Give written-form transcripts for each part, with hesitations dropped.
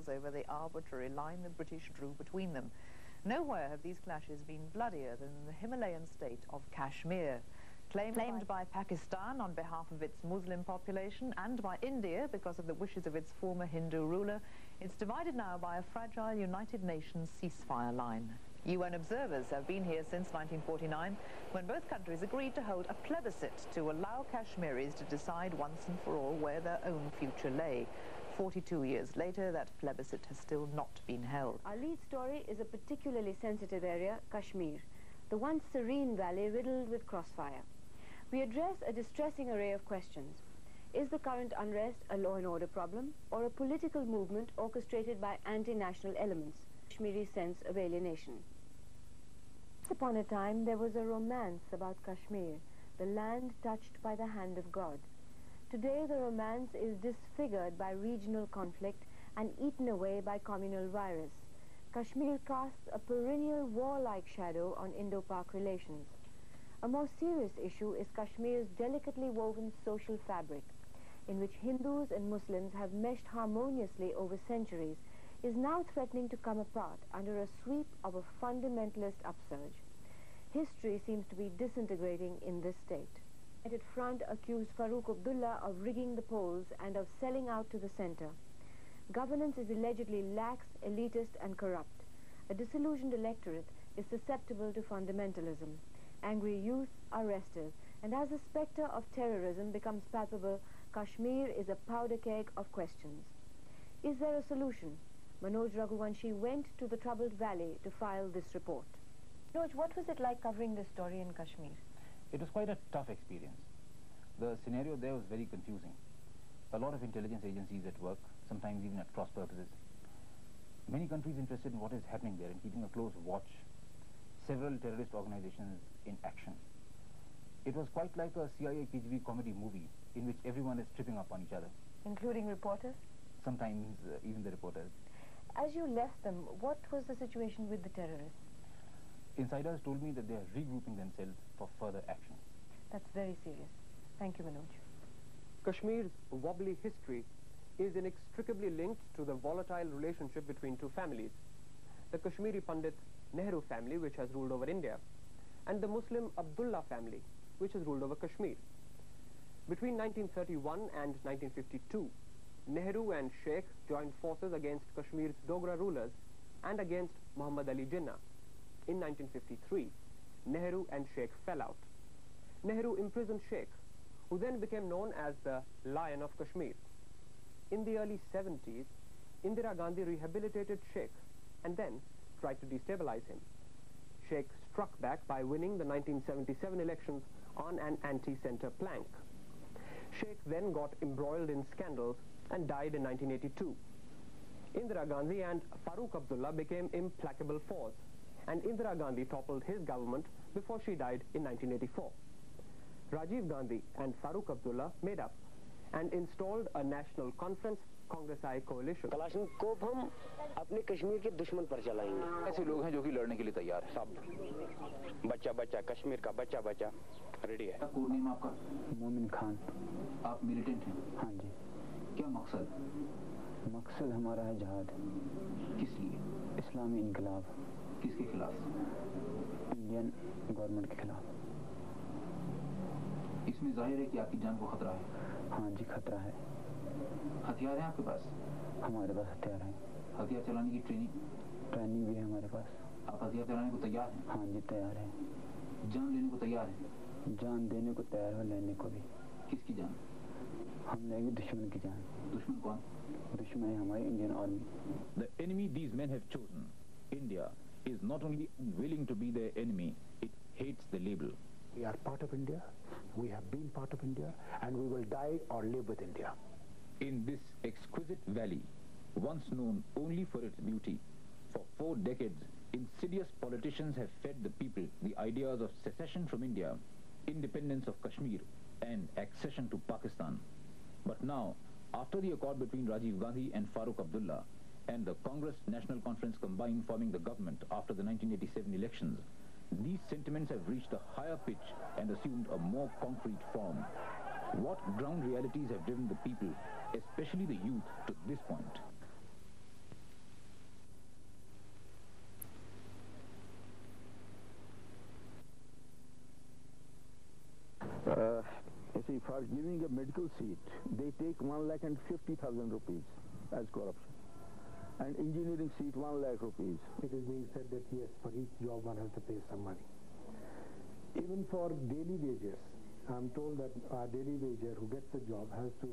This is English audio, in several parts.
battles over the arbitrary line the British drew between them. Nowhere have these clashes been bloodier than in the Himalayan state of Kashmir. Claimed by Pakistan on behalf of its Muslim population and by India because of the wishes of its former Hindu ruler, it's divided now by a fragile United Nations ceasefire line. UN observers have been here since 1949, when both countries agreed to hold a plebiscite to allow Kashmiris to decide once and for all where their own future lay. 42 years later, that plebiscite has still not been held. Our lead story is a particularly sensitive area, Kashmir, the once serene valley riddled with crossfire. We address a distressing array of questions. Is the current unrest a law and order problem or a political movement orchestrated by anti-national elements? Kashmiri sense of alienation. Once upon a time, there was a romance about Kashmir, the land touched by the hand of God. Today, the romance is disfigured by regional conflict and eaten away by communal virus. Kashmir casts a perennial war-like shadow on Indo-Pak relations. A more serious issue is Kashmir's delicately woven social fabric, in which Hindus and Muslims have meshed harmoniously over centuries, is now threatening to come apart under a sweep of a fundamentalist upsurge. History seems to be disintegrating in this state. The United Front accused Farooq Abdullah of rigging the polls and of selling out to the center. Governance is allegedly lax, elitist and corrupt. A disillusioned electorate is susceptible to fundamentalism. Angry youth are restive, and as the specter of terrorism becomes palpable, Kashmir is a powder keg of questions. Is there a solution? Manoj Raghuvanshi went to the troubled valley to file this report. Manoj, what was it like covering this story in Kashmir? It was quite a tough experience. The scenario there was very confusing. A lot of intelligence agencies at work, sometimes even at cross purposes. Many countries interested in what is happening there and keeping a close watch. Several terrorist organizations in action. It was quite like a CIA KGB comedy movie in which everyone is tripping up on each other. Including reporters? Sometimes even the reporters. As you left them, what was the situation with the terrorists? Insiders told me that they are regrouping themselves for further action. That's very serious. Thank you, Manoj. Kashmir's wobbly history is inextricably linked to the volatile relationship between two families. The Kashmiri Pandit Nehru family, which has ruled over India, and the Muslim Abdullah family, which has ruled over Kashmir. Between 1931 and 1952, Nehru and Sheikh joined forces against Kashmir's Dogra rulers and against Muhammad Ali Jinnah. In 1953, Nehru and Sheikh fell out. Nehru imprisoned Sheikh, who then became known as the Lion of Kashmir. In the early 70s, Indira Gandhi rehabilitated Sheikh and then tried to destabilize him. Sheikh struck back by winning the 1977 elections on an anti-center plank. Sheikh then got embroiled in scandals and died in 1982. Indira Gandhi and Farooq Abdullah became implacable foes, and Indira Gandhi toppled his government before she died in 1984. Rajiv Gandhi and Farooq Abdullah made up and installed a national conference, Congress I coalition. कलाशनकोव हम अपने कश्मीर के दुश्मन पर चलाएंगे। ऐसे लोग हैं जो कि लड़ने के लिए तैयार हैं। सब बच्चा कश्मीर का बच्चा रेडी है। कोड नेम आपका? मोमिन खान। आप मिलिटेंट हैं? हाँ जी। क्या मकसद? मकसद हमारा है जहाद। किस लिए? इस्लामी इनकलाब। किसके खिलाफ? इंडियन गवर्नमेंट के खिलाफ। इसमें जाहिर है कि आपकी जान को खतरा है। हाँ जी, खतरा है। हथियार हैं आपके पास? हमारे पास हथियार हैं। हथियार चलाने की ट्रेनिंग भी है हमारे पास। आप हथियार चलाने को तैयार हैं? हाँ जी, तैयार हैं। जान लेने को तैयार हैं? जान देने को तैयार है, लेने को भी। किसकी जान? हम लेंगे दुश्मन की जान। दुश्मन कौन? दुश्मन है हमारी Indian army. The enemy these men have chosen, India, is not only unwilling to be their enemy, it hates the label. We are part of India, we have been part of India, and we will die or live with India. In this exquisite valley, once known only for its beauty, for 4 decades, insidious politicians have fed the people the ideas of secession from India, independence of Kashmir, and accession to Pakistan. But now, after the accord between Rajiv Gandhi and Farooq Abdullah, and the Congress National Conference combined forming the government after the 1987 elections, these sentiments have reached a higher pitch and assumed a more concrete form. What ground realities have driven the people, especially the youth, to this point? for giving a medical seat, they take 1,50,000 rupees as corruption. And engineering seat, 1 lakh rupees. It is being said that yes, for each job one has to pay some money. Even for daily wages, I'm told that a daily wager who gets a job has to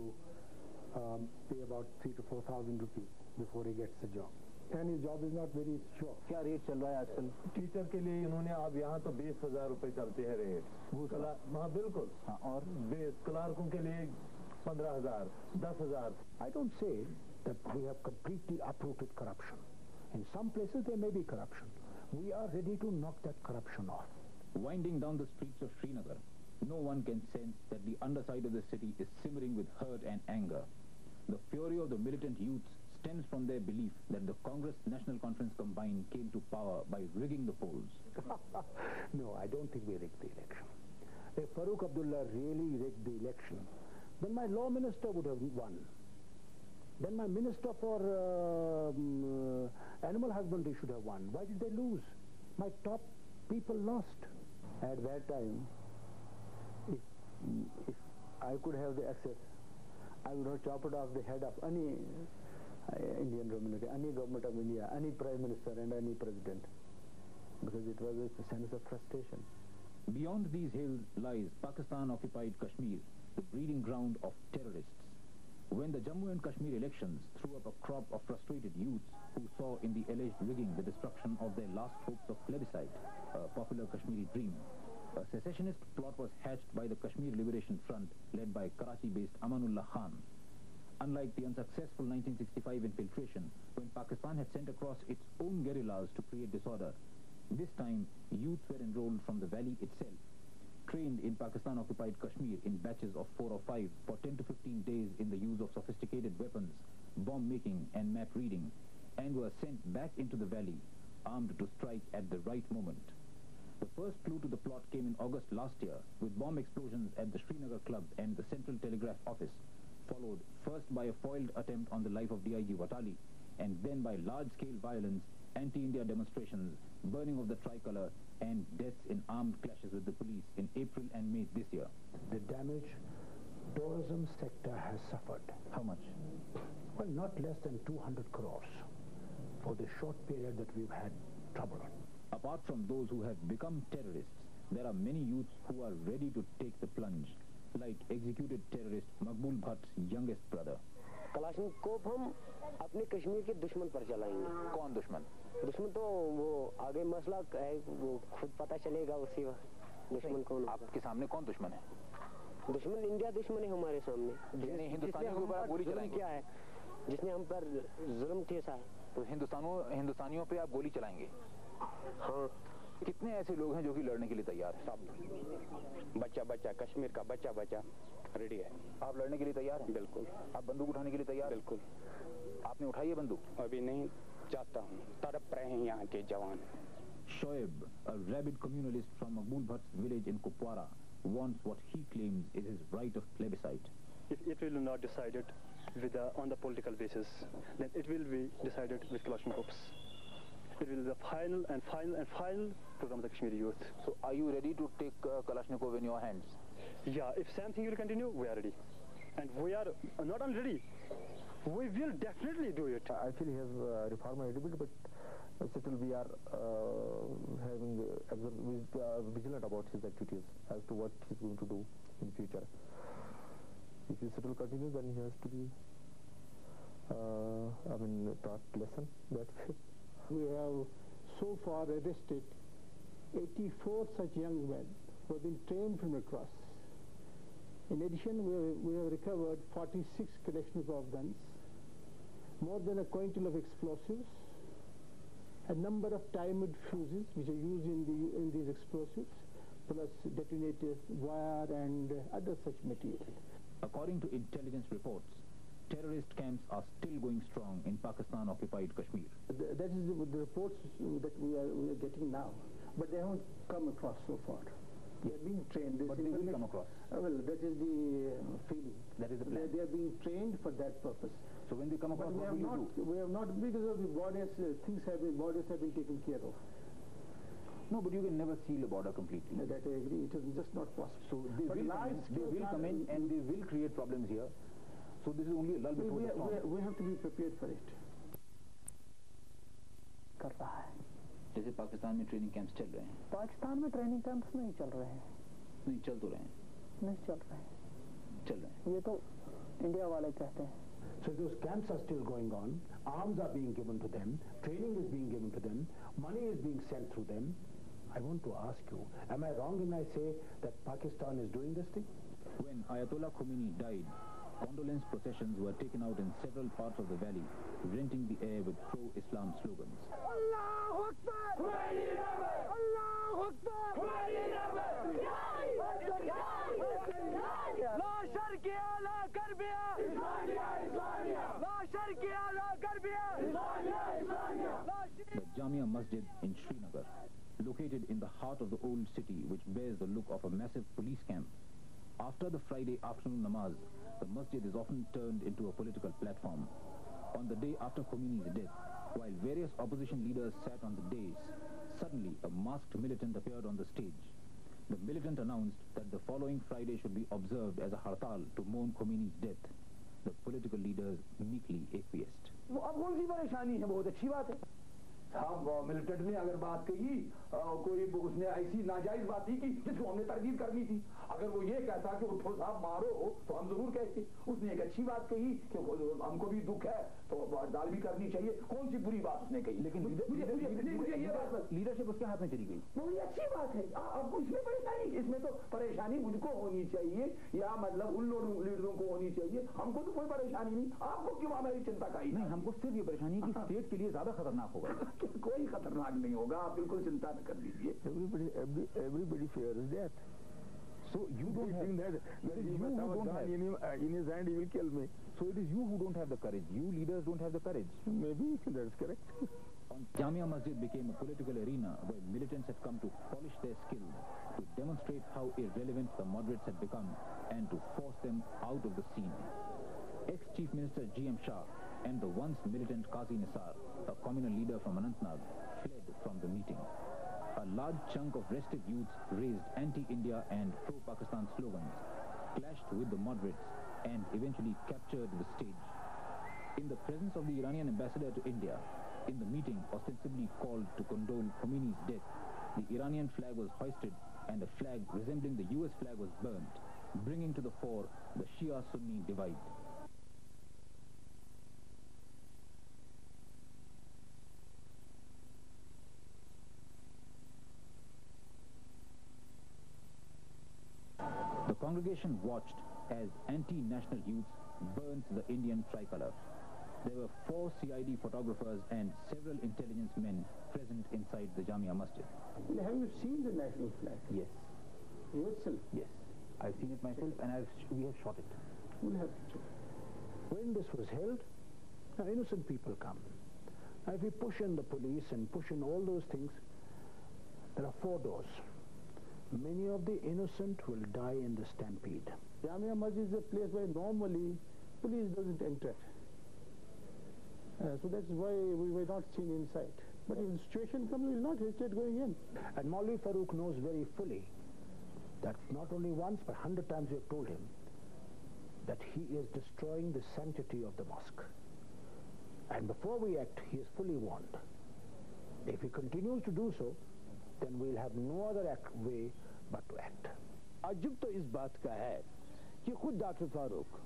pay about 3,000 to 4,000 rupees before he gets a job. And his job is not very sure. क्या rate चल रहा है आजकल? Teacher के लिए इन्होंने अब यहाँ तो 20,000 रुपए चलते हैं रेट। हाँ बिल्कुल। हाँ, और क्लार्कों के लिए 15,000, 10,000। I don't say that we have completely uprooted corruption. In some places there may be corruption. We are ready to knock that corruption off. Winding down the streets of Srinagar, no one can sense that the underside of the city is simmering with hurt and anger. The fury of the militant youths stems from their belief that the Congress National Conference combined came to power by rigging the polls. No, I don't think we rigged the election. If Farooq Abdullah really rigged the election, then my law minister would have won. Then my minister for animal husbandry should have won. Why did they lose? My top people lost. At that time, if I could have the access, I would have chopped off the head of any Indian community, any government of India, any prime minister and any president, because it was a sense of frustration. Beyond these hills lies Pakistan-occupied Kashmir, the breeding ground of terrorists. When the Jammu and Kashmir elections threw up a crop of frustrated youths who saw in the alleged rigging the destruction of their last hopes of plebiscite, a popular Kashmiri dream, a secessionist plot was hatched by the Kashmir Liberation Front led by Karachi-based Amanullah Khan. Unlike the unsuccessful 1965 infiltration, when Pakistan had sent across its own guerrillas to create disorder, this time youths were enrolled from the valley itself, trained in Pakistan-occupied Kashmir in batches of 4 or 5 for 10 to 15 days in the use of sophisticated weapons, bomb making and map reading, and were sent back into the valley, armed to strike at the right moment. The first clue to the plot came in August last year, with bomb explosions at the Srinagar Club and the Central Telegraph Office, followed first by a foiled attempt on the life of DIG Watali, and then by large-scale violence, anti-India demonstrations, burning of the tricolour, and deaths in armed clashes with the police in April and May this year. The damage tourism sector has suffered. How much? Well, not less than 200 crores for the short period that we've had trouble on. Apart from those who have become terrorists, there are many youths who are ready to take the plunge, like executed terrorist Maqbool Bhatt's youngest brother. कलाशनकोव हम अपने कश्मीर के दुश्मन पर चलाएंगे। कौन दुश्मन? दुश्मन तो वो आगे मसला है, वो खुद पता चलेगा उसी वक्त दुश्मन कौन। आपके सामने कौन दुश्मन है? दुश्मन इंडिया दुश्मन है हमारे सामने। जिसने हिंदुस्तानियों के ऊपर आप गोली चलाएंगे? क्या है जिसने हम पर जुल्म ठेसा है? तो हिंदुस्तानियों पे आप गोली चलाएंगे? हाँ। कितने ऐसे लोग हैं जो कि लड़ने के लिए तैयार हैं? सब बच्चा बच्चा कश्मीर का बच्चा बच्चा रेडी है। आप लड़ने के लिए तैयार हैं? बिल्कुल। आप बंदूक उठाने के लिए तैयार? बिल्कुल। आपने उठाई है बंदूक? अभी नहीं, चाहता हूँ। तड़प रहे हैं यहाँ के जवान। Shoaib, a rabid communalist from Maqbool Bhatt's village in Kupwara, wants what he claims is his right of plebiscite. If it will not decided with on the political basis, then it will be decided with Kalashnikovs. It will be the final program of the Kashmiri youth. So are you ready to take Kalashnikov in your hands? Yeah, if same thing will continue, we are ready. And we are not only ready, we will definitely do it. I feel he has reformed a little bit, but still we are vigilant about his activities as to what he's going to do in future. If he still continues, then he has to be taught lesson. We have so far arrested 84 such young men who have been trained from across. In addition, we have recovered 46 Kalashnikov guns, more than a quintal of explosives, a number of timed fuses which are used in these explosives, plus detonators, wire and other such material. According to intelligence reports, terrorist camps are still going strong in Pakistan-occupied Kashmir. That is the reports that we are getting now, but they haven't come across so far. They are being trained. But they will come across. Well, that is the feeling. That is the plan. They are being trained for that purpose. So when they come across, what will you do? We have not, because of the borders, borders have been taken care of. No, but you can never seal a border completely. That I agree. It is just not possible. So they will come in and they will create problems here. So this is only a lull before the storm. We have to be prepared for it. कर रहा है जैसे पाकिस्तान में training camps चल रहे हैं पाकिस्तान में training camps नहीं चल रहे हैं नहीं चल तो रहे हैं नहीं चल रहे हैं चल रहे हैं ये तो इंडिया वाले कहते हैं So those camps are still going on, arms are being given to them, training is being given to them, money is being sent through them. I want to ask you, am I wrong when I say that Pakistan is doing this thing? When Ayatollah Khomeini died, condolence processions were taken out in several parts of the valley, renting the air with pro-Islam slogans. Allahu Akbar! Allahu Akbar! La Sharqiya la Garbiya! La Sharqiya la Garbiya! The Jamia Masjid in Srinagar, located in the heart of the old city which bears the look of a massive police camp. After the Friday afternoon namaz, the masjid is often turned into a political platform. On the day after Khomeini's death, while various opposition leaders sat on the dais, suddenly a masked militant appeared on the stage. The militant announced that the following Friday should be observed as a hartal to mourn Khomeini's death. The political leaders meekly acquiesced. अब कौन सी परेशानी है बहुत अच्छी बात है साहब militant ने अगर बात कही कोई उसने ऐसी नाजायज बात ही की जिसको हमने तरदीद करनी थी अगर वो ये कहता कि उठो साहब मारो तो हम जरूर कहते उसने एक अच्छी बात कही कि हमको भी दुख है तो हड़ताल भी करनी चाहिए कौन सी बुरी बात उसने कही लेकिन मुझे ये बात लीडरशिप उसके हाथ में चली गई वो ये अच्छी बात है आपको इसमें परेशानी इसमें तो परेशानी मुझको होनी चाहिए या मतलब उन लीडरों को होनी चाहिए हमको तो कोई परेशानी नहीं आपको क्यों हमारी चिंता का नहीं हमको सिर्फ ये परेशानी है कि स्टेट के लिए ज्यादा खतरनाक होगा कोई खतरनाक नहीं होगा आप बिल्कुल चिंता न कर लीजिए Everybody fears death. So you don't have that it is you who don't have in his hand he will kill me. So it is you who don't have the courage. You leaders don't have the courage. Maybe that's correct. Jamia Masjid became a political arena where militants had come to polish their skills, to demonstrate how irrelevant the moderates had become, and to force them out of the scene. Ex-Chief Minister G.M. Shah and the once militant Qazi Nisar, a communal leader from Anantnag, fled from the meeting. A large chunk of restive youths raised anti-India and pro-Pakistan slogans, clashed with the moderates, and eventually captured the stage. In the presence of the Iranian ambassador to India, in the meeting ostensibly called to condole Khomeini's death, the Iranian flag was hoisted and a flag resembling the US flag was burnt, bringing to the fore the Shia-Sunni divide. The congregation watched as anti-national youths burnt the Indian tricolour. There were 4 CID photographers and several intelligence men present inside the Jamia Masjid. Have you seen the national flag? Yes. Yourself? Yes. I've seen it myself and we have shot it. We'll have to check. When this was held, now innocent people come. Now if we push in the police and push in all those things, there are 4 doors. Many of the innocent will die in the stampede. Jamia Masjid is a place where normally police doesn't enter. So that's why we were not seen inside. But if the situation comes, we will not hesitate going in. And Maulvi Farooq knows very fully that not only once but 100 times we have told him that he is destroying the sanctity of the mosque. And before we act, he is fully warned. If he continues to do so, then we'll have no other way but to act. अजब तो इस बात का है कि खुद doctor Farooq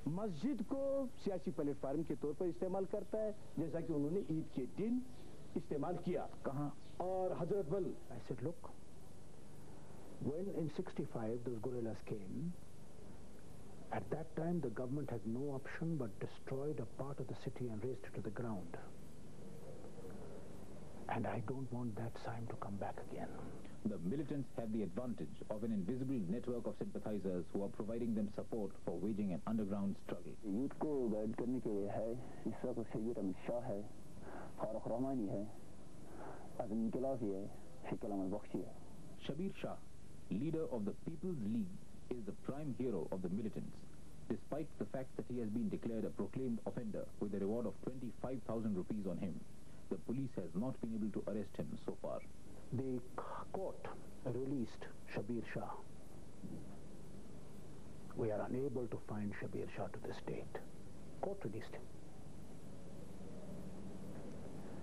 मस्जिद को सियासी प्लेटफार्म के तौर पर इस्तेमाल करता है जैसा कि उन्होंने ईद के दिन इस्तेमाल किया कहाँ और हजरत बल I said, look, when in 65 those guerrillas came, at that time the government had no option but destroyed a part of the city and razed it to the ground. And I don't want that time to come back again. The militants have the advantage of an invisible network of sympathizers who are providing them support for waging an underground struggle. Youth को guide करने के लिए है इस वक्त सैयद अमित शाह है फारूक रहमानी है अज़म इनकलाबी है शिकल अहमद बख्शी है Shabir Shah, leader of the People's League, is the prime hero of the militants, despite the fact that he has been declared a proclaimed offender with a reward of 25,000 rupees on him. The police has not been able to arrest him so far. The court released Shabir Shah. We are unable to find Shabir Shah to this date. Court released him.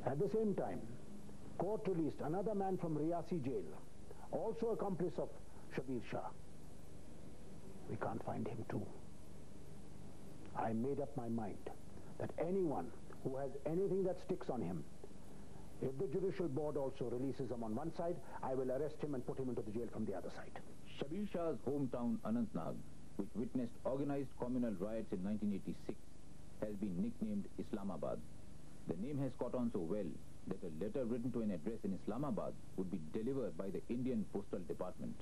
At the same time, court released another man from Riyasi jail, also accomplice of Shabir Shah. We can't find him too. I made up my mind that anyone who has anything that sticks on him, if the judicial board also releases him on one side, I will arrest him and put him into the jail from the other side. Shabir Shah's hometown Anantnag, which witnessed organized communal riots in 1986, has been nicknamed Islamabad. The name has caught on so well that a letter written to an address in Islamabad would be delivered by the Indian Postal Department.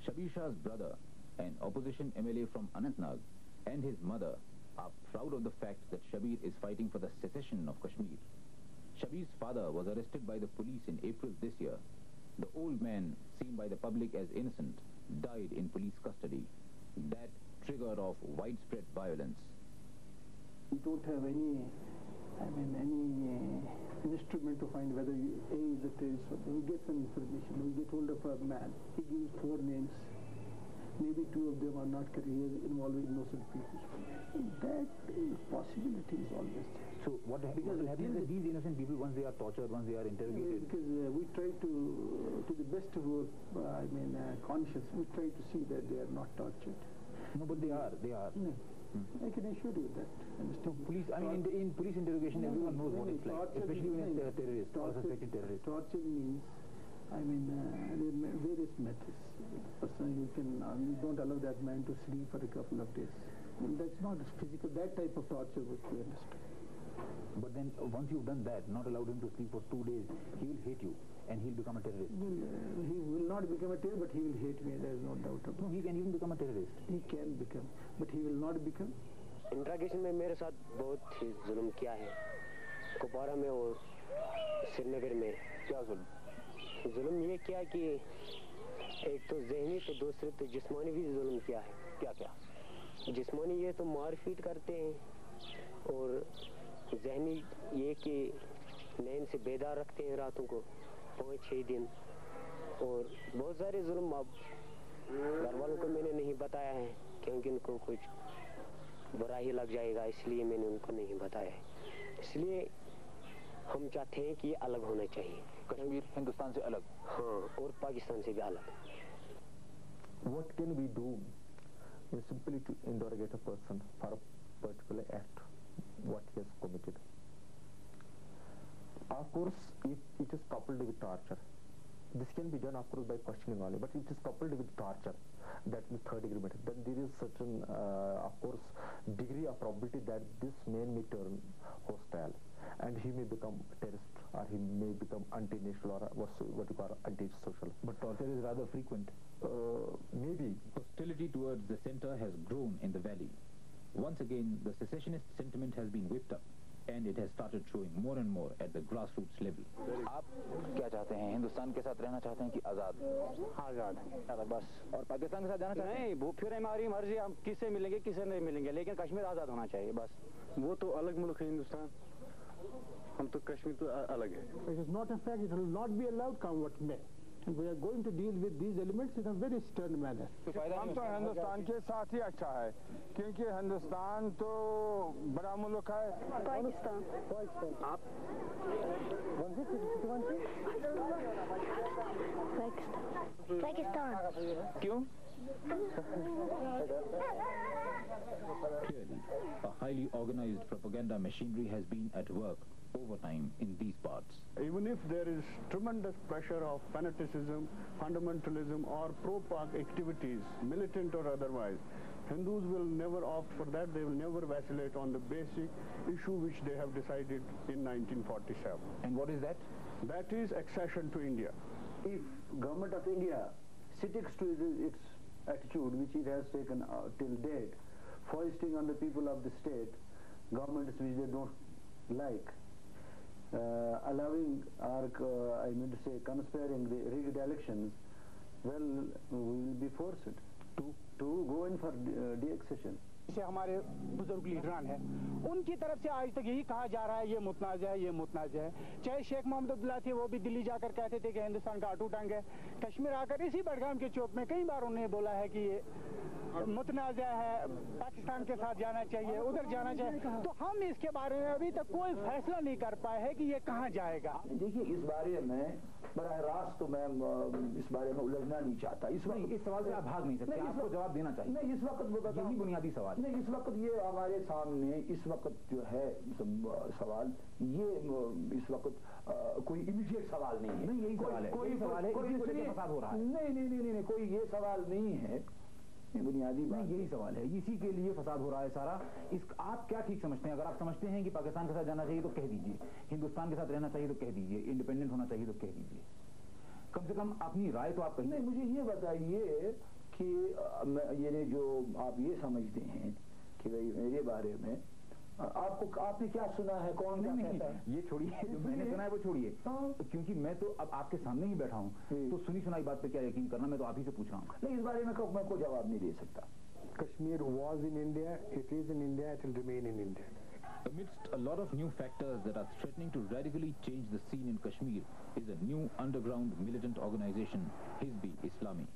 Shabir Shah's brother, an opposition MLA from Anantnag, and his mother are proud of the fact that Shabir is fighting for the secession of Kashmir. Shabir's father was arrested by the police in April this year. The old man, seen by the public as innocent, died in police custody. That triggered off widespread violence. We don't have any instrument to find whether A is a terrorist. We get some information. We get hold of a man. He gives 4 names. Maybe 2 of them are not correct. He is involving innocent people. That possibility is always there. So what will happen is these innocent people, once they are tortured, once they are interrogated? Because we try to the best of our conscience, we try to see that they are not tortured. No, but they are. No. I can assure you that. So police, in police interrogation, everyone knows what it's like, especially when it's a terrorist or suspected terrorist. Torture means, there are various methods. Personally, you don't allow that man to sleep for a couple of days. That's not physical. That type of torture would be understood. But then once you've done that, not allowed him to sleep for 2 days, he will hate you and he'll become a terrorist. He will not become a terrorist, but he will hate me. There is no doubt about it. No, he can even become a terrorist. He can become, but he will not become. इंट्रागेशन में मेरे साथ बहुत ही जुल्म किया है कुपवारा में और श्रीनगर में। क्या जुल्म? जुल्म ये किया कि एक तो ज़हनी तो दूसरे तो जिस्मानी भी जुल्म किया है। क्या क्या? जिस्मानी ये तो मारपीट करते हैं और ज़हनी ये कि नींद से बेदार रखते हैं रातों को 5-6 दिन और बहुत सारे जुल्म अब घर वालों को मैंने नहीं बताया है क्योंकि उनको कुछ बुरा ही लग जाएगा इसलिए मैंने उनको नहीं बताया है। इसलिए हम चाहते हैं कि ये अलग होना चाहिए। कश्मीर हिंदुस्तान से अलग? हाँ, और पाकिस्तान से भी अलग। What can we do is simply to interrogate a person for a particular act, what he has committed. Of course, if it is coupled with torture, this can be done of course by questioning only, but it is coupled with torture, that is 3rd degree murder, then there is certain of course degree of probability that this man may turn hostile and he may become terrorist or he may become anti-national or what you call anti-social. But torture is rather frequent. Maybe. Hostility towards the center has grown in the valley. Once again, the secessionist sentiment has been whipped up and it has started showing more and more at the grassroots level. आप क्या चाहते हैं? हिंदुस्तान के साथ रहना चाहते हैं कि आज़ाद? आज़ाद बस। और पाकिस्तान के साथ जाना चाहते हैं? नहीं, फिर हमारी मर्जी, हम किससे मिलेंगे किससे नहीं मिलेंगे, लेकिन कश्मीर आज़ाद होना चाहिए बस। वो तो अलग मुल्क है हिंदुस्तान, हम तो कश्मीर तो अलग है। It is not a fact. It will not be allowed, come what may. And we are going to deal with these elements in a very stern manner. हम तो हिंदुस्तान के साथ ही अच्छा है क्योंकि हिंदुस्तान तो बड़ा मुल्क है। पाकिस्तान। आप पाकिस्तान। क्यों? Clearly, a highly organized propaganda machinery has been at work overtime in these parts. Even if there is tremendous pressure of fanaticism, fundamentalism or pro-Pak activities, militant or otherwise, Hindus will never opt for that. They will never vacillate on the basic issue which they have decided in 1947. And what is that? That is accession to India. If government of India sticks to its attitude which it has taken till date, foisting on the people of the state governments which they don't like, allowing or conspiring the rigged elections, well, we will be forced to go in for de-accession. से हमारे बुजुर्ग लीडरान है, उनकी तरफ से आज तक यही कहा जा रहा है ये मुतनाज़ा है, ये मुतनाज़ा है। चाहे शेख मोहम्मद अब्दुल्ला थे, वो भी दिल्ली जाकर कहते थे कि हिंदुस्तान का अटूट अंग है। कश्मीर आकर इसी बडगाम के चौक में कई बार उन्होंने बोला है कि ये मुतनाज़ा है, पाकिस्तान के साथ जाना चाहिए, उधर जाना चाहिए। तो हम इसके बारे में अभी तक कोई फैसला नहीं कर पाए हैं कि ये कहाँ जाएगा। देखिए, इस बारे में बराह रास्त तो मैं इस बारे में उलझना नहीं चाहता। इस सवाल से आप भाग नहीं सकते, आपको जवाब देना चाहिए। नहीं, इस वक्त वो यही बुनियादी सवाल। नहीं, इस वक्त ये हमारे सामने इस वक्त जो है सवाल, ये इस वक्त कोई इमीडिएट सवाल नहीं है। नहीं, यही सवाल है, कोई सवाल है, फसाद हो रहा है। नहीं, कोई ये सवाल नहीं है, बुनियादी बात नहीं, यही सवाल है, इसी के लिए फसाद हो रहा है सारा। आप क्या ठीक समझते हैं? अगर आप समझते हैं कि पाकिस्तान के साथ जाना चाहिए तो कह दीजिए, हिंदुस्तान के साथ रहना चाहिए तो कह दीजिए, इंडिपेंडेंट होना चाहिए तो कह दीजिए, कम से कम अपनी राय तो आप कहिए। नहीं, मुझे ये बताइए कि ये जो आप ये समझते हैं कि भाई मेरे बारे में आपने क्या सुना है, कौन क्या कहता है? ये छोड़िए, जो मैंने सुना है वो छोड़िए, क्योंकि मैं तो अब आपके सामने ही बैठा हूँ, तो सुनी सुनाई बात पे क्या यकीन करना, मैं तो आप ही से पूछ रहा हूँ। नहीं, इस बारे में मैं कोई जवाब नहीं दे सकता। Kashmir was in India, it is in India, it will remain in India. Amidst a lot of new factors that are threatening to radically change the scene in Kashmir is a new underground militant organization, Hizbi Islami.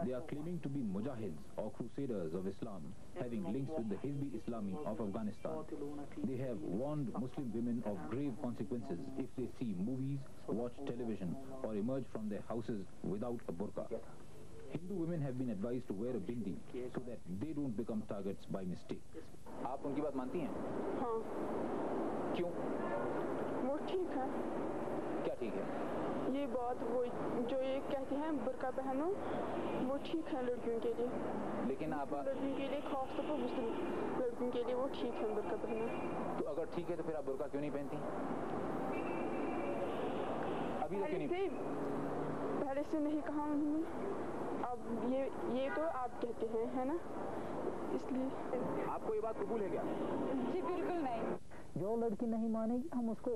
They are claiming to be mujahids or crusaders of Islam, having links with the Hizbi Islami of Afghanistan. They have warned Muslim women of grave consequences if they see movies, watch television, or emerge from their houses without a burqa. Hindu women have been advised to wear a bindi so that they don't become targets by mistake. आप उनकी बात मानती हैं? हाँ। क्यों? वो ठीक है। क्या ठीक है? ये बात वो जो ये कहते हैं बुर्का पहनो, वो ठीक है लड़कियों के लिए। लेकिन आप लड़कियों के लिए, खास तौर पर मुस्लिम लड़कियों के लिए वो ठीक है बुर्का पहनना। तो अगर ठीक है तो फिर आप बुर्का क्यों नहीं पहनती? अभी तक क्यों नहीं? पहले से नहीं कहा उन्होंने, अब ये तो आप कहते हैं, है ना, इसलिए। आपको ये बात कबूल है क्या? जी बिल्कुल नहीं। जो लड़की नहीं मानेगी हम उसको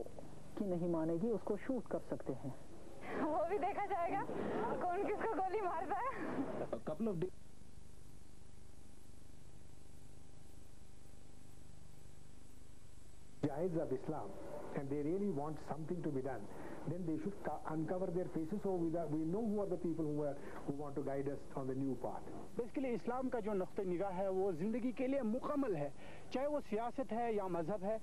कि नहीं मानेगी उसको शूट कर सकते हैं। वो भी देखा जाएगा कौन किसको गोली मारता है। A couple of days Mujahids of Islam, and they really want something to be done, then they should uncover their faces so we know who are the people who want to guide us on the new path. Basically इस्लाम का जो नुक्ता निगाह है वो जिंदगी के लिए मुकम्मल है, चाहे वो सियासत है या मजहब है।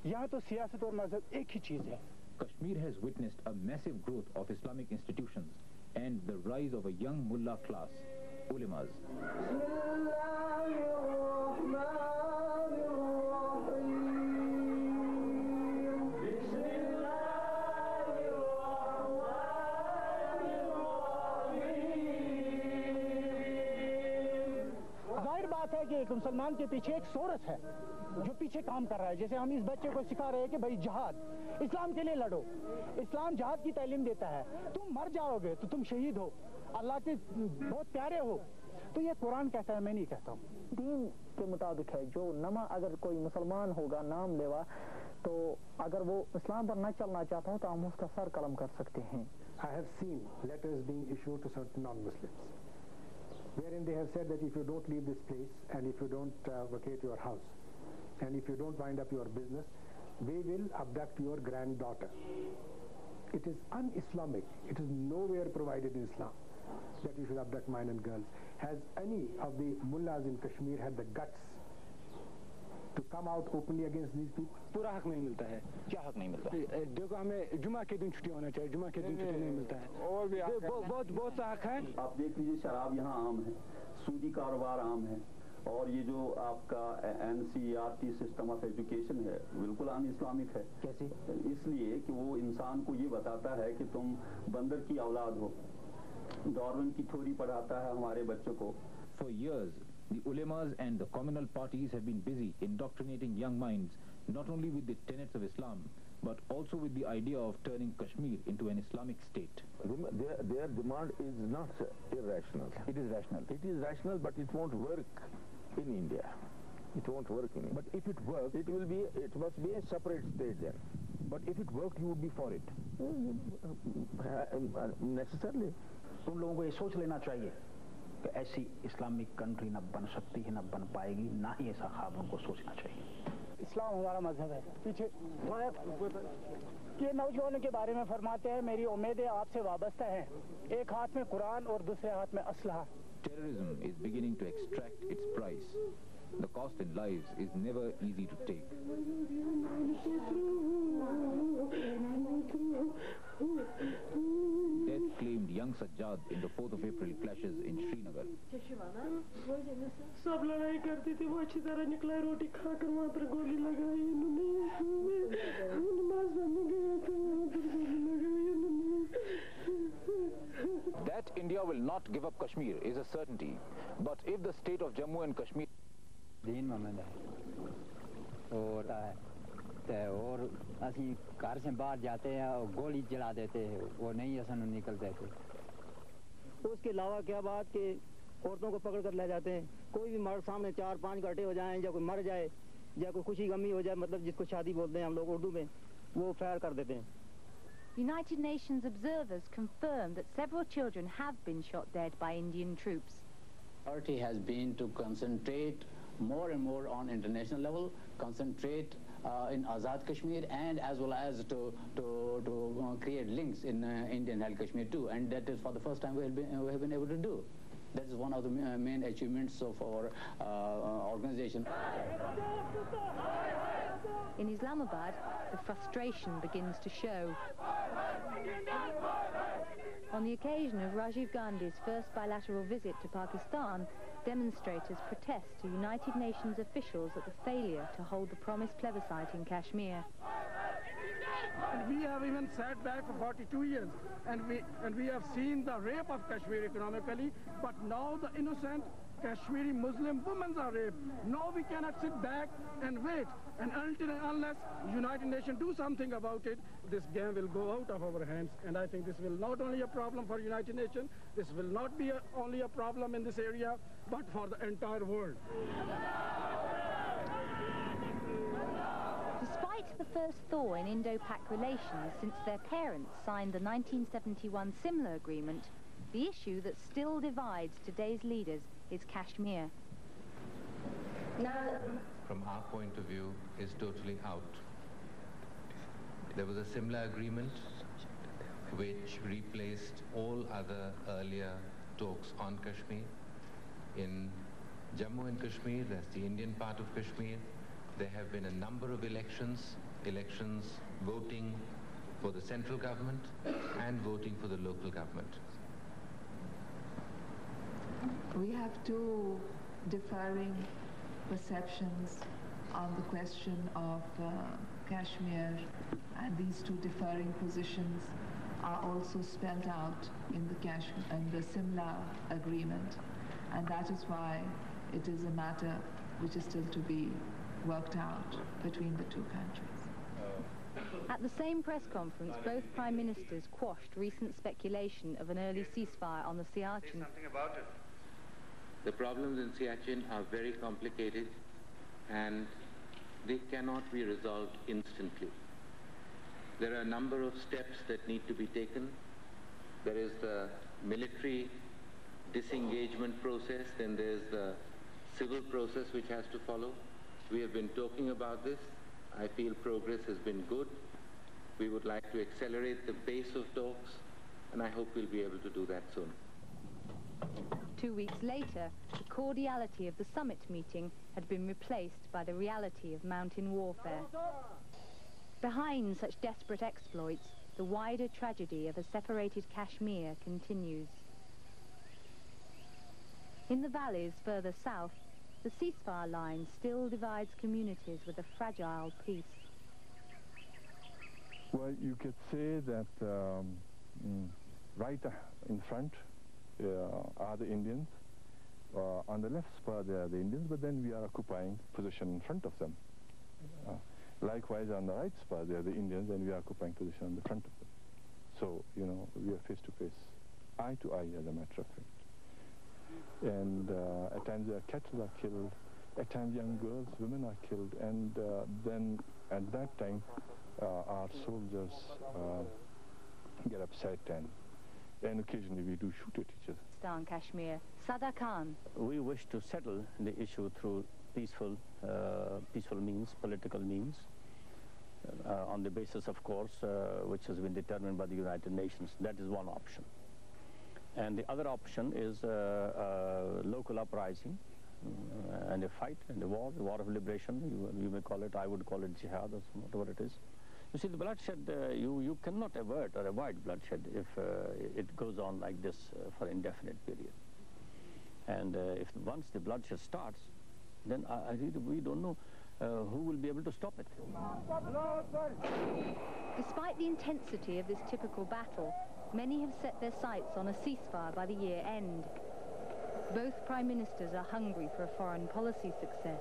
यहाँ तो सियासत और मजहब एक ही चीज है। Kashmir has witnessed a massive growth of Islamic institutions and the rise of a young mullah class, ulemas. जाहिर बात है कि एक मुसलमान के पीछे एक सोरस है जो पीछे काम कर रहा है। जैसे हम इस बच्चे को सिखा रहे हैं कि भाई जहाद, इस्लाम के लिए लड़ो, इस्लाम जहाद की तालीम देता है। तुम मर जाओगे तो तुम शहीद हो, अल्लाह के बहुत प्यारे हो, तो ये कुरान कहता है, मैं नहीं कहता हूँ। दीन के मुताबिक है, जो नमा अगर कोई मुसलमान होगा नाम लेवा, तो अगर वो इस्लाम पर न चलना चाहता हो तो हम उसका सर कलम कर सकते हैं। I have seen letters being issued to certain non-Muslims, wherein they have said that if you don't leave this place and if you don't vacate your house and if you don't wind up your business, we will abduct your granddaughter. It is un-Islamic. It is nowhere provided in Islam that you should abduct minor girls. Has any of the mullahs in Kashmir had the guts to come out openly against these people? पूरा हक नहीं मिलता है। क्या हक नहीं मिलता? देखो, हमें जुमा के दिन छुट्टी होना चाहिए, जुमा के दिन छुट्टी नहीं मिलता है। और भी बहुत सा हक है। आप देख लीजिए, शराब यहाँ आम है, सूदी कारोबार आम है, और ये जो आपका NCERT सिस्टम ऑफ एजुकेशन है बिल्कुल अन इस्लामिक है। कैसे? इसलिए कि वो इंसान को ये बताता है कि तुम बंदर की औलाद हो। डार्विन की थ्योरी पढ़ाता है हमारे बच्चों को। For years, the ulemas and the communal parties have been busy indoctrinating young minds not only with the tenets of Islam but also with the idea of turning Kashmir into an Islamic state. Their demand is not irrational. It is rational. It is rational, but it won't work in India. It won't work in India. But if it works, it must be a separate state then. But if it worked, you would be for it. Necessarily. उन लोगों को ये सोच लेना चाहिए कि ऐसी Islamic country न बन सकती है, न बन पाएगी, ना ही ऐसा ख्वाब उनको सोचना चाहिए। इस्लाम हमारा मजहब है। पीछे ये नौजवानों के बारे में फरमाते हैं, मेरी उम्मीदें आपसे वाबस्ता हैं, एक हाथ में कुरान और दूसरे हाथ में असलहा। Terrorism is beginning to extract its price. The cost in lives is never easy to take. Death claimed young Sajjad in the 4th of April clashes in Srinagar. सब लड़ाई करती थी, वो अच्छी तरह निकला, रोटी खाकर वहाँ पर गोली लगाई इन्होंने, नमाज पढ़ने गया था, वहाँ पर गोली लगाई इन्होंने। That India will not give up Kashmir is a certainty, but if the state of Jammu and Kashmir दीन मोहम्मद है और असी घर से बाहर जाते हैं और गोली चला देते हैं, वो नहीं असन निकलते थे। उसके अलावा क्या बात कि औरतों को पकड़ कर ले जाते हैं, कोई भी मर्द सामने 4-5 घंटे हो जाएं, या कोई मर जाए या कोई खुशी गमी हो जाए, मतलब जिसको शादी बोलते हैं हम लोग उर्दू में, वो फायर कर देते हैं। United Nations observers confirm that several children have been shot dead by Indian troops. Priority has been to concentrate more and more on international level, concentrate in Azad Kashmir, and as well as to create links in Indian held Kashmir too, and that is for the first time we have been able to do. That is one of the main achievements of our organization. In Islamabad, the frustration begins to show. On the occasion of Rajiv Gandhi's first bilateral visit to Pakistan, demonstrators protest to United Nations officials at the failure to hold the promised plebiscite in Kashmir. We have even sat back for 42 years, and we have seen the rape of Kashmir economically, but now the innocent Kashmiri Muslim women are raped. No, we cannot sit back and wait, and until and unless United Nations do something about it, this game will go out of our hands. And I think this will not only a problem for United Nations, this will not be only a problem in this area, but for the entire world. Despite the first thaw in Indo-Pak relations since their parents signed the 1971 Simla Agreement, the issue that still divides today's leaders is Kashmir. From our point of view, is totally out. There was a Simla Agreement which replaced all other earlier talks on Kashmir. In Jammu and Kashmir, that's the Indian part of Kashmir, there have been a number of elections voting for the central government and voting for the local government. We have two differing perceptions on the question of Kashmir, and these two differing positions are also spelled out in the Simla Agreement, and that is why it is a matter which is still to be worked out between the two countries. At the same press conference, both Prime Ministers quashed recent speculation of an early ceasefire on the Siachen. The problems in Siachen are very complicated and they cannot be resolved instantly. There are a number of steps that need to be taken. There is the military disengagement process, then there's the civil process which has to follow. We have been talking about this. I feel progress has been good. We would like to accelerate the pace of talks, and I hope we'll be able to do that soon. 2 weeks later, the cordiality of the summit meeting had been replaced by the reality of mountain warfare. Behind such desperate exploits, the wider tragedy of a separated Kashmir continues. In the valleys further south, the ceasefire line still divides communities with a fragile peace. Well, you could say that right in front are the Indians. On the left spur there are the Indians, but then we are occupying position in front of them. Likewise on the right spur there are the Indians, and we are occupying position on the front of them. So, you know, we are face to face, eye to eye as a matter of fact. And at times their cattle are killed, at times young girls, women are killed, and then at that time our soldiers get upset and and occasionally we do shoot at each other. Kashmir, Sada Khan. We wish to settle the issue through peaceful means, political means, on the basis, of course, which has been determined by the United Nations. That is one option. And the other option is local uprising and a fight and a war of liberation. You may call it, I would call it jihad or whatever it is. You see, the bloodshed, you cannot avert or avoid bloodshed if it goes on like this for an indefinite period. And if once the bloodshed starts, then we don't know who will be able to stop it. Despite the intensity of this typical battle, many have set their sights on a ceasefire by the year end. Both prime ministers are hungry for a foreign policy success.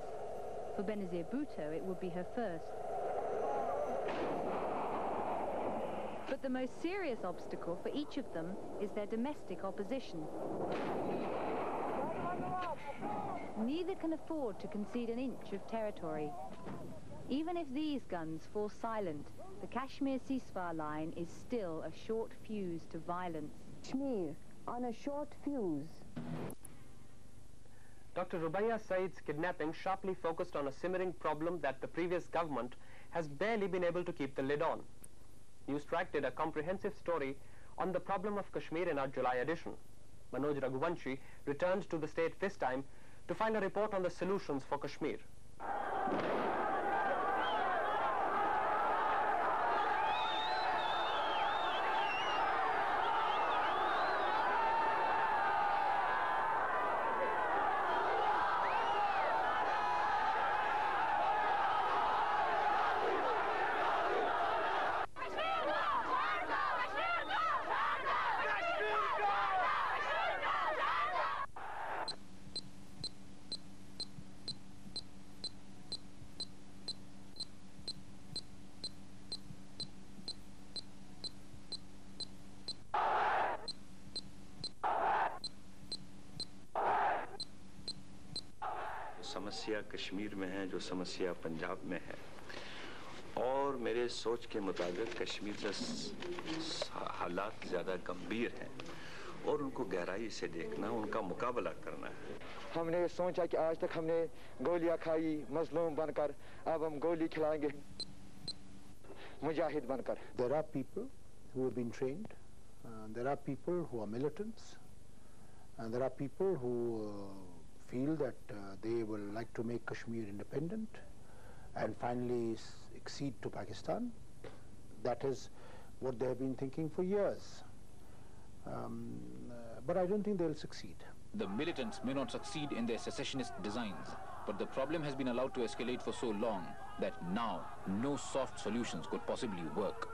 For Benazir Bhutto, it would be her first. But the most serious obstacle for each of them is their domestic opposition. Neither can afford to concede an inch of territory. Even if these guns fall silent, the Kashmir ceasefire line is still a short fuse to violence. Kashmir on a short fuse. Dr. Rubaiya Saeed's kidnapping sharply focused on a simmering problem that the previous government has barely been able to keep the lid on. Newstrack did a comprehensive story on the problem of Kashmir in our July edition. Manoj Raghuvanshi returned to the state this time to find a report on the solutions for Kashmir. समस्या कश्मीर में है, जो समस्या पंजाब में है, और मेरे सोच के मुताबिक कश्मीर में हालात ज़्यादा गंभीर हैं और उनको गहराई से देखना, उनका मुकाबला करना है। हमने सोचा कि आज तक हमने गोलियां खाई मजलूम बनकर, अब हम गोली खिलाएंगे मुजाहिद बनकर। There are people who have been trained, there are people who are militants, and there are people who feel that they will like to make Kashmir independent and finally accede to Pakistan. That is what they have been thinking for years. But I don't think they'll succeed. The militants may not succeed in their secessionist designs, but the problem has been allowed to escalate for so long that now no soft solutions could possibly work.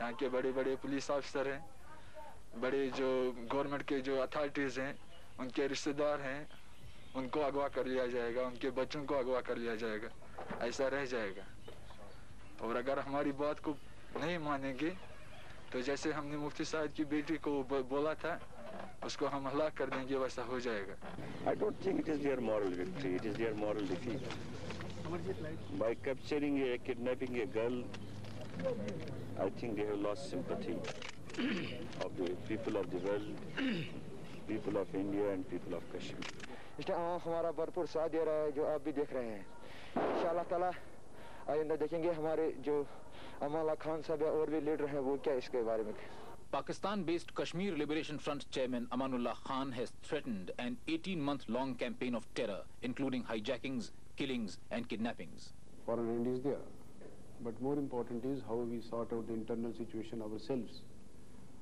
यहाँ के बड़े बड़े police officer हैं, बड़े जो government के जो authorities हैं, उनके रिश्तेदार हैं, उनको अगवा कर लिया जाएगा, उनके बच्चों को अगवा कर लिया जाएगा, ऐसा रह जाएगा। और अगर हमारी बात को नहीं मानेंगे तो जैसे हमने मुफ्ती साहब की बेटी को बोला था, उसको हम हलाक कर देंगे, वैसा हो जाएगा। I don't think it is their moral victory, it is their moral defeat. By capturing a, kidnapping a girl, I think they have lost sympathy of the people of the world, people of India and people of Kashmir. इसलिए आवाम हमारा भरपूर साथ दे रहा है, जो आप भी देख रहे हैं। इंशाअल्लाह ताला आइंदा देखेंगे हमारे जो अमाला खान साहब और भी लीडर हैं, वो क्या इसके बारे में। Pakistan-based Kashmir Liberation Front chairman Amanullah Khan has threatened an 18-month-long campaign of terror, including hijackings, killings and kidnappings. Foreign hand is there, but more important is how we sort out the internal situation ourselves.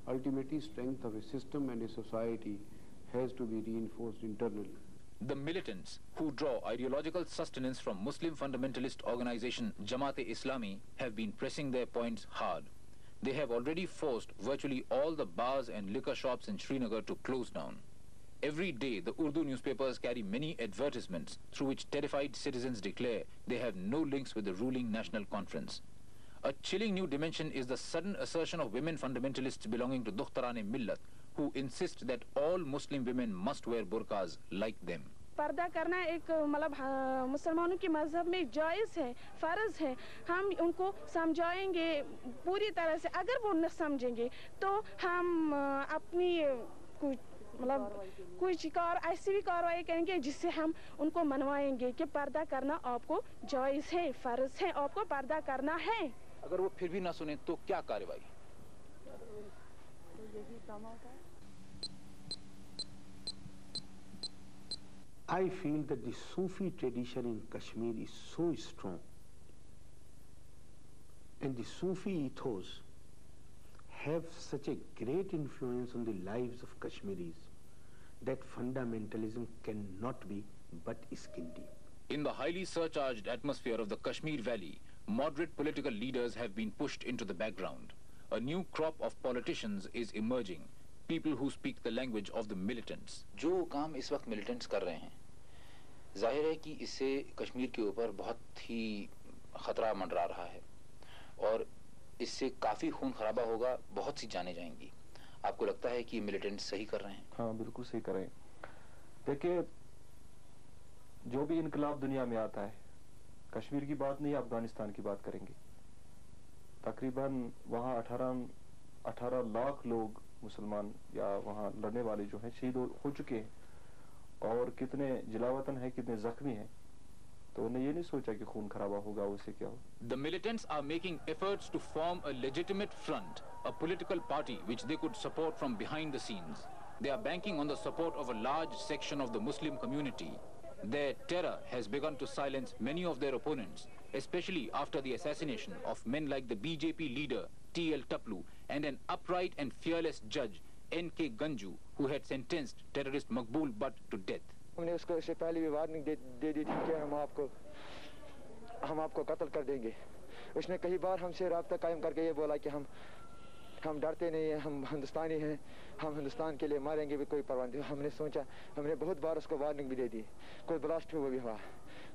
Ultimately, strength of a system and a society has to be reinforced internally. The militants, who draw ideological sustenance from Muslim fundamentalist organization Jamaat-e-Islami, have been pressing their points hard. They have already forced virtually all the bars and liquor shops in Srinagar to close down. Every day, the Urdu newspapers carry many advertisements through which terrified citizens declare they have no links with the ruling National Conference. A chilling new dimension is the sudden assertion of women fundamentalists belonging to Dukhtarane Millat, who insist that all Muslim women must wear burqas like them. पर्दा करना एक मतलब मुसलमानों के मजहब में जायज़ है, फ़र्ज़ है। हम उनको समझाएंगे पूरी तरह से। अगर वो न समझेंगे तो हम अपनी कुछ ऐसी भी कार्रवाई करेंगे जिससे हम उनको मनवाएंगे कि पर्दा करना आपको जायज़ है, फ़र्ज़ है, आपको पर्दा करना है। अगर वो फिर भी ना सुने तो क्या कार्रवाई? I feel that the Sufi tradition in Kashmir is so strong, and the Sufi ethos have such a great influence on the lives of Kashmiris that fundamentalism cannot be but skin deep. In the highly surcharged atmosphere of the Kashmir Valley, moderate political leaders have been pushed into the background. A new crop of politicians is emerging, people who speak the language of the militants. जो काम इस वक्त militants कर रहे हैं, जाहिर है कि इससे कश्मीर के ऊपर बहुत ही खतरा मंडरा रहा है और इससे काफी खून खराबा होगा, बहुत सी जानें जाएंगी। आपको लगता है कि मिलिटेंट्स सही कर रहे हैं? हाँ, बिल्कुल सही कर रहे हैं। देखिए, जो भी इनकलाब दुनिया में आता है, कश्मीर की बात नहीं, अफगानिस्तान की बात करेंगे। तकरीबन वहाँ 18 लाख लोग मुसलमान या वहाँ लड़ने वाले जो हैं शहीद हो चुके हैं, और कितने जिलावतन हैं, कितने जख्मी हैं, तो उन्हें ये नहीं सोचा कि खून खराबा होगा, उससे क्या हो। The militants are making efforts to form a legitimate front, a political party which they could support from behind the scenes. They are banking on the support of a large section of the Muslim community. Their terror has begun to silence many of their opponents, especially after the assassination of men like the BJP leader T.L. Taplu and an upright and fearless judge N.K. Ganju, who had sentenced terrorist Maqbool Butt to death. हमने उसको इससे पहले भी warning दे दी थी कि हम आपको कत्ल कर देंगे। उसने कई बार हमसे राब्ता कायम करके ये बोला कि हम डरते नहीं हैं, हम हिंदुस्तानी हैं, हम हिंदुस्तान के लिए मारेंगे भी, कोई परवाह नहीं। हमने सोचा, हमने बहुत बार उसको वार्निंग भी दे दी, कोई ब्लास्ट में वो भी हुआ।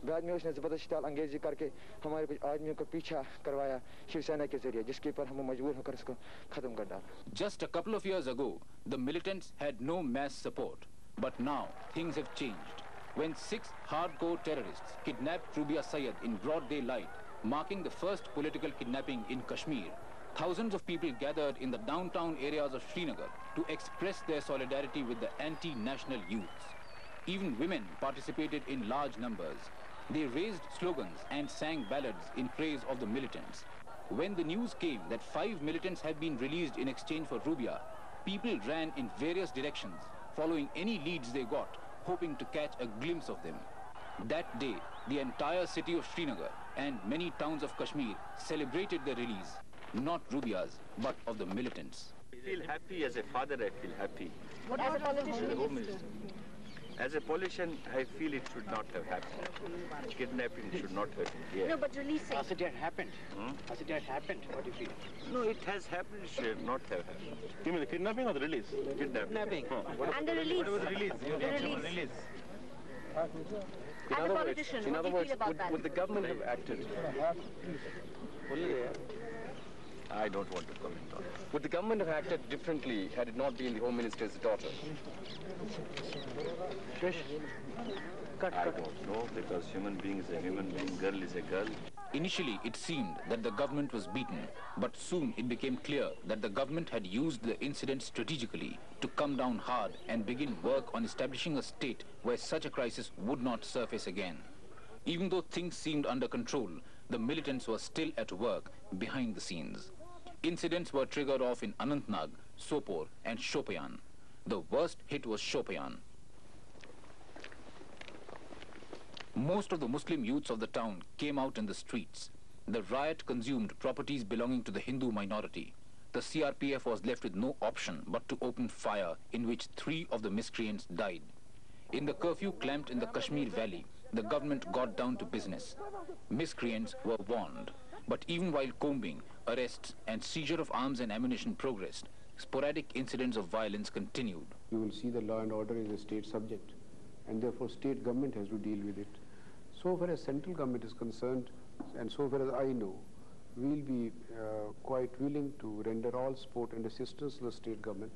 बाद में उसने ज़बरदस्ती अंग्रेजी करके हमारे कुछ आदमियों को पीछा करवाया शिवसेना के जरिए, जिसके पर हम मजबूर होकर उसको खत्म कर डाला। Just a couple of years ago, the militants had no mass support, but now things have changed. When 6 hardcore terrorists kidnapped Rubia Sayed in broad daylight, marking the first political kidnapping in Kashmir, thousands of people gathered in the downtown areas of Srinagar to express their solidarity with the anti-national youths. Even women participated in large numbers. They raised slogans and sang ballads in praise of the militants. When the news came that 5 militants had been released in exchange for Rubia, people ran in various directions, following any leads they got, hoping to catch a glimpse of them. That day, the entire city of Srinagar and many towns of Kashmir celebrated the release, not Rubia's, but of the militants. I feel happy. As a father, I feel happy. What as a politician? As a politician, I feel it should not have happened. Kidnapping should not have happened. Yeah. No, but releasing. Has it yet happened? Has it yet happened? What do you feel? No, it has happened. It should not have happened. You mean the kidnapping or the release? Kidnapping. And the release. What was the release? The release. As a politician, what do you feel about that? Would the government have acted? I don't want to comment on it. Would the government have acted differently had it not been the Home Minister's daughter? I don't know, because human being is a human being, girl is a girl. Initially, it seemed that the government was beaten, but soon it became clear that the government had used the incident strategically to come down hard and begin work on establishing a state where such a crisis would not surface again. Even though things seemed under control, the militants were still at work behind the scenes. Incidents were triggered off in Anantnag, Sopore and Shopian. The worst hit was Shopian. Most of the Muslim youths of the town came out in the streets. The riot consumed properties belonging to the Hindu minority. The CRPF was left with no option but to open fire, in which 3 of the miscreants died. In the curfew clamped in the Kashmir Valley, the government got down to business. Miscreants were warned. But even while combing, arrests and seizure of arms and ammunition progressed, sporadic incidents of violence continued. You will see the law and order is a state subject, and therefore state government has to deal with it. So far as central government is concerned, and so far as I know, we will be quite willing to render all support and assistance to the state government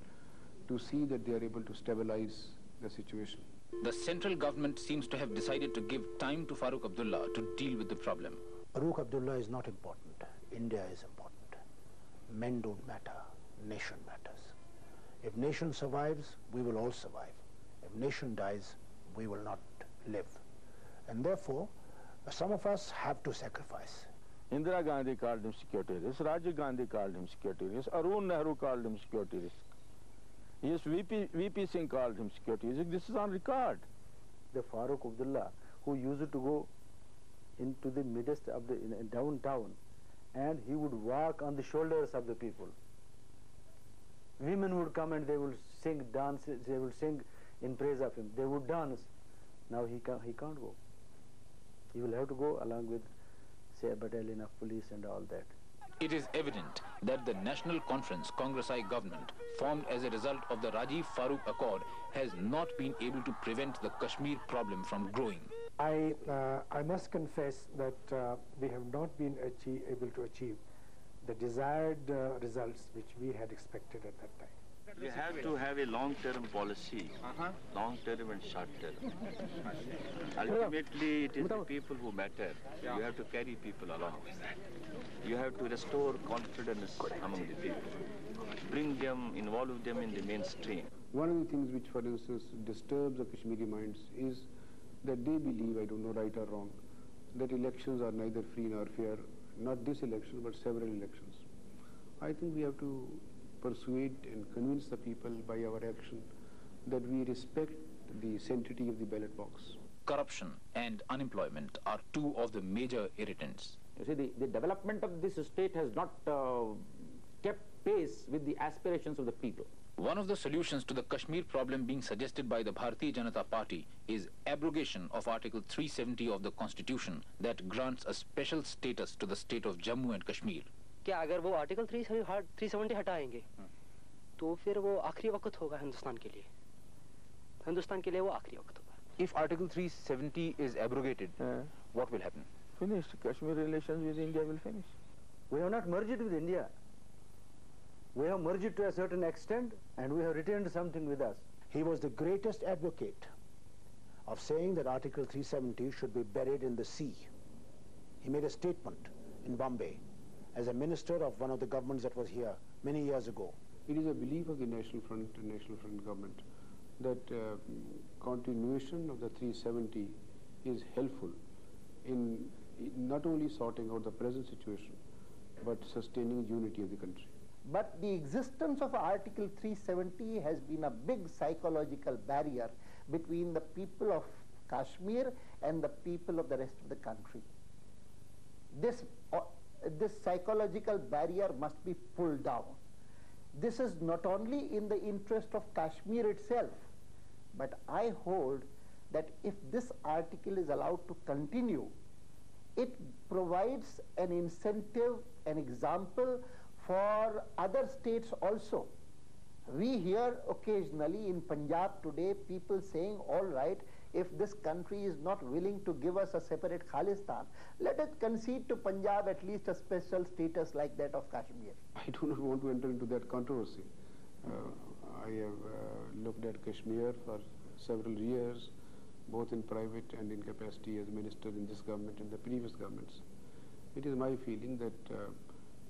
to see that they are able to stabilize the situation. The central government seems to have decided to give time to Farooq Abdullah to deal with the problem. Farooq Abdullah is not important. India is important. Men don't matter. Nation matters. If nation survives, we will all survive. If nation dies, we will not live. And therefore, some of us have to sacrifice. Indira Gandhi called him security risk, Rajiv Gandhi called him security risk, Arun Nehru called him security risk. Yes, VP Singh called him security risk. This is on record. The Farooq Abdullah, who used to go into the midst of the downtown, and he would walk on the shoulders of the people. Women would come and they would sing, dance, they would sing in praise of him. They would dance. Now he can't go. He will have to go along with, say, a battalion of police and all that. It is evident that the National Conference Congress-I government, formed as a result of the Rajiv Farooq Accord, has not been able to prevent the Kashmir problem from growing. I must confess that we have not been able to achieve the desired results which we had expected at that time. You have to have a long-term policy, long-term and short-term. Ultimately, it is the people who matter. You have to carry people along. You have to restore confidence among the people. Bring them, involve them in the mainstream. One of the things which, for instance, disturbs the Kashmiri minds is that they believe, I don't know right or wrong, that elections are neither free nor fair, not this election, but several elections. I think we have to persuade and convince the people by our action that we respect the sanctity of the ballot box. Corruption and unemployment are two of the major irritants. You see, the development of this state has not kept pace with the aspirations of the people. One of the solutions to the Kashmir problem being suggested by the Bharatiya Janata Party is abrogation of Article 370 of the Constitution that grants a special status to the state of Jammu and Kashmir. क्या अगर वो article 370 हटाएंगे तो फिर वो आखिरी वक्त होगा हिंदुस्तान के लिए वो आखिरी वक्त होगा. If Article 370 is abrogated, what will happen? Finished. Kashmir relations with India will finish. We have not merged with India. We have merged to a certain extent and we have retained something with us. He was the greatest advocate of saying that Article 370 should be buried in the sea. He made a statement in Bombay as a minister of one of the governments that was here many years ago. It is a belief of the National Front and National Front government that continuation of the 370 is helpful in not only sorting out the present situation, but sustaining unity of the country. But the existence of Article 370 has been a big psychological barrier between the people of Kashmir and the people of the rest of the country. This psychological barrier must be pulled down. This is not only in the interest of Kashmir itself, but I hold that if this article is allowed to continue, it provides an incentive, an example for other states also. We hear occasionally in Punjab today people saying, all right, if this country is not willing to give us a separate Khalistan, let it concede to Punjab at least a special status like that of Kashmir. I do not want to enter into that controversy. I have looked at Kashmir for several years, both in private and in capacity as minister in this government and the previous governments. It is my feeling that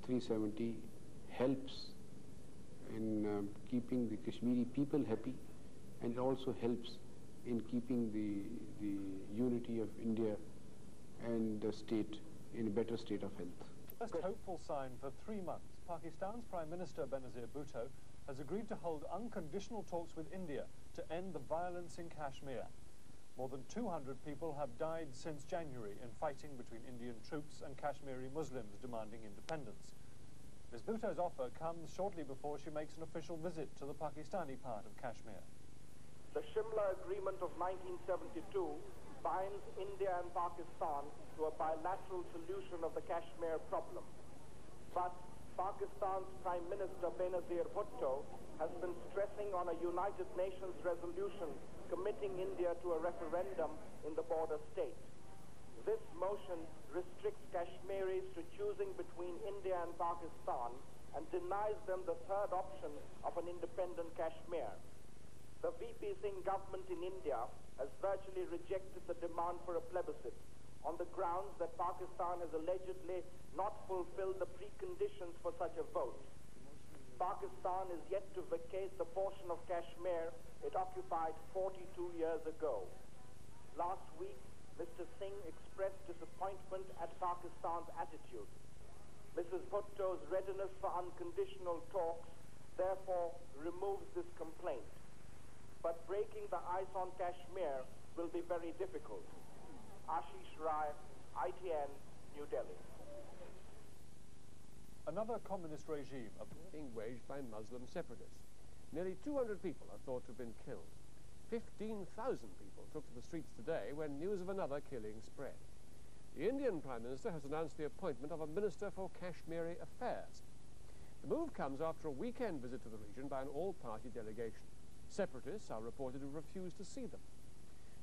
370 helps in keeping the Kashmiri people happy, and it also helps in keeping the unity of India and the state in a better state of health. First hopeful sign for 3 months, Pakistan's Prime Minister Benazir Bhutto has agreed to hold unconditional talks with India to end the violence in Kashmir. More than 200 people have died since January in fighting between Indian troops and Kashmiri Muslims demanding independence. Ms. Bhutto's offer comes shortly before she makes an official visit to the Pakistani part of Kashmir. The Shimla Agreement of 1972 binds India and Pakistan to a bilateral solution of the Kashmir problem. But Pakistan's Prime Minister Benazir Bhutto has been stressing on a United Nations resolution committing India to a referendum in the border state. This motion restricts Kashmiris to choosing between India and Pakistan and denies them the third option of an independent Kashmir. The VP Singh government in India has virtually rejected the demand for a plebiscite on the grounds that Pakistan has allegedly not fulfilled the preconditions for such a vote. Pakistan is yet to vacate the portion of Kashmir it occupied 42 years ago. Last week, Mr. Singh expressed disappointment at Pakistan's attitude. Mrs. Bhutto's readiness for unconditional talks therefore removes this complaint. But breaking the ice on Kashmir will be very difficult. Ashish Rai, ITN, New Delhi. Another communist regime being waged by Muslim separatists. Nearly 200 people are thought to have been killed. 15,000 people took to the streets today when news of another killing spread. The Indian Prime Minister has announced the appointment of a Minister for Kashmiri Affairs. The move comes after a weekend visit to the region by an all-party delegation. Separatists are reported to refuse to see them.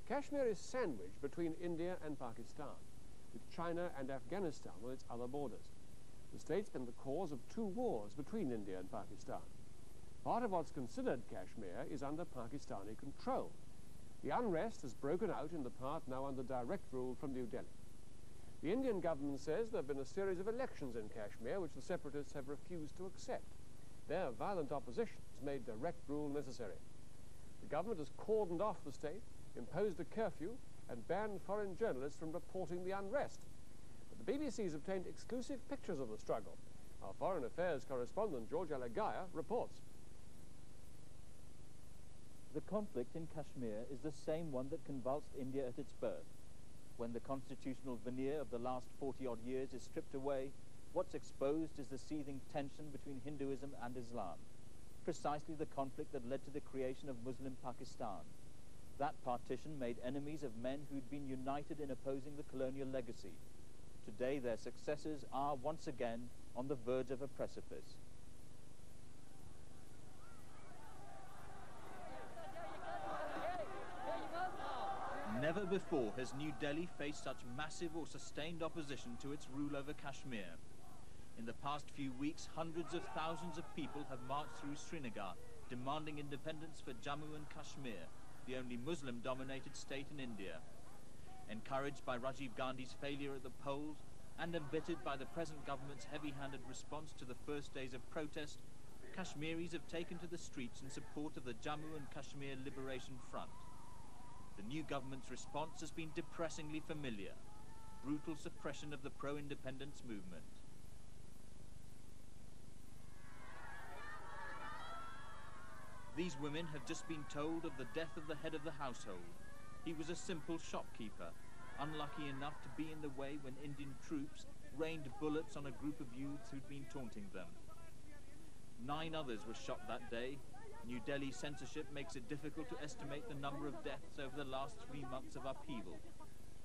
Kashmir is sandwiched between India and Pakistan, with China and Afghanistan on its other borders. The state's been the cause of 2 wars between India and Pakistan. Part of what's considered Kashmir is under Pakistani control. The unrest has broken out in the part now under direct rule from New Delhi. The Indian government says there have been a series of elections in Kashmir which the separatists have refused to accept. Their violent opposition has made direct rule necessary. The government has cordoned off the state, imposed a curfew, and banned foreign journalists from reporting the unrest. But the BBC has obtained exclusive pictures of the struggle. Our Foreign Affairs correspondent George Alagaya reports. The conflict in Kashmir is the same one that convulsed India at its birth. When the constitutional veneer of the last 40-odd years is stripped away, what's exposed is the seething tension between Hinduism and Islam. Precisely the conflict that led to the creation of Muslim Pakistan. That partition made enemies of men who'd been united in opposing the colonial legacy. Today their successors are once again on the verge of a precipice. Never before has New Delhi faced such massive or sustained opposition to its rule over Kashmir. In the past few weeks, hundreds of thousands of people have marched through Srinagar, demanding independence for Jammu and Kashmir, the only Muslim-dominated state in India. Encouraged by Rajiv Gandhi's failure at the polls and embittered by the present government's heavy-handed response to the first days of protest, Kashmiris have taken to the streets in support of the Jammu and Kashmir Liberation Front. The new government's response has been depressingly familiar: brutal suppression of the pro-independence movement. These women have just been told of the death of the head of the household. He was a simple shopkeeper, unlucky enough to be in the way when Indian troops rained bullets on a group of youths who'd been taunting them. 9 others were shot that day. New Delhi censorship makes it difficult to estimate the number of deaths over the last 3 months of upheaval.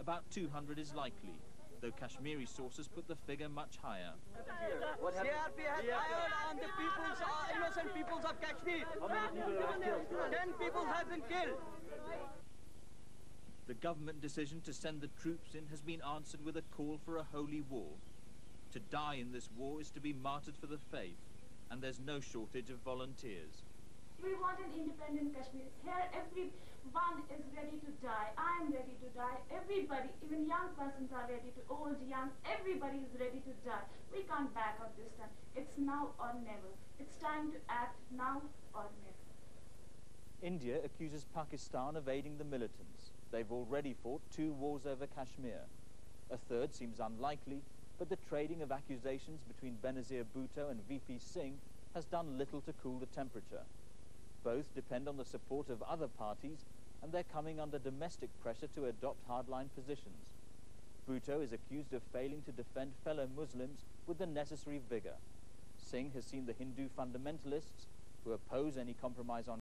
About 200 is likely, though Kashmiri sources put the figure much higher. CRP has fired on the innocent peoples of Kashmir. 10 people have been killed. The government decision to send the troops in has been answered with a call for a holy war. To die in this war is to be martyred for the faith, and there's no shortage of volunteers. We want an independent Kashmir. Here everyone is ready to die. I am ready to die. Everybody, even young persons are ready to, old, young, everybody is ready to die. We can't back up this time. It's now or never. It's time to act now or never. India accuses Pakistan of aiding the militants. They've already fought 2 wars over Kashmir. A third seems unlikely, but the trading of accusations between Benazir Bhutto and VP Singh has done little to cool the temperature. Both depend on the support of other parties, and they're coming under domestic pressure to adopt hardline positions. Bhutto is accused of failing to defend fellow Muslims with the necessary vigor. Singh has seen the Hindu fundamentalists, who oppose any compromise on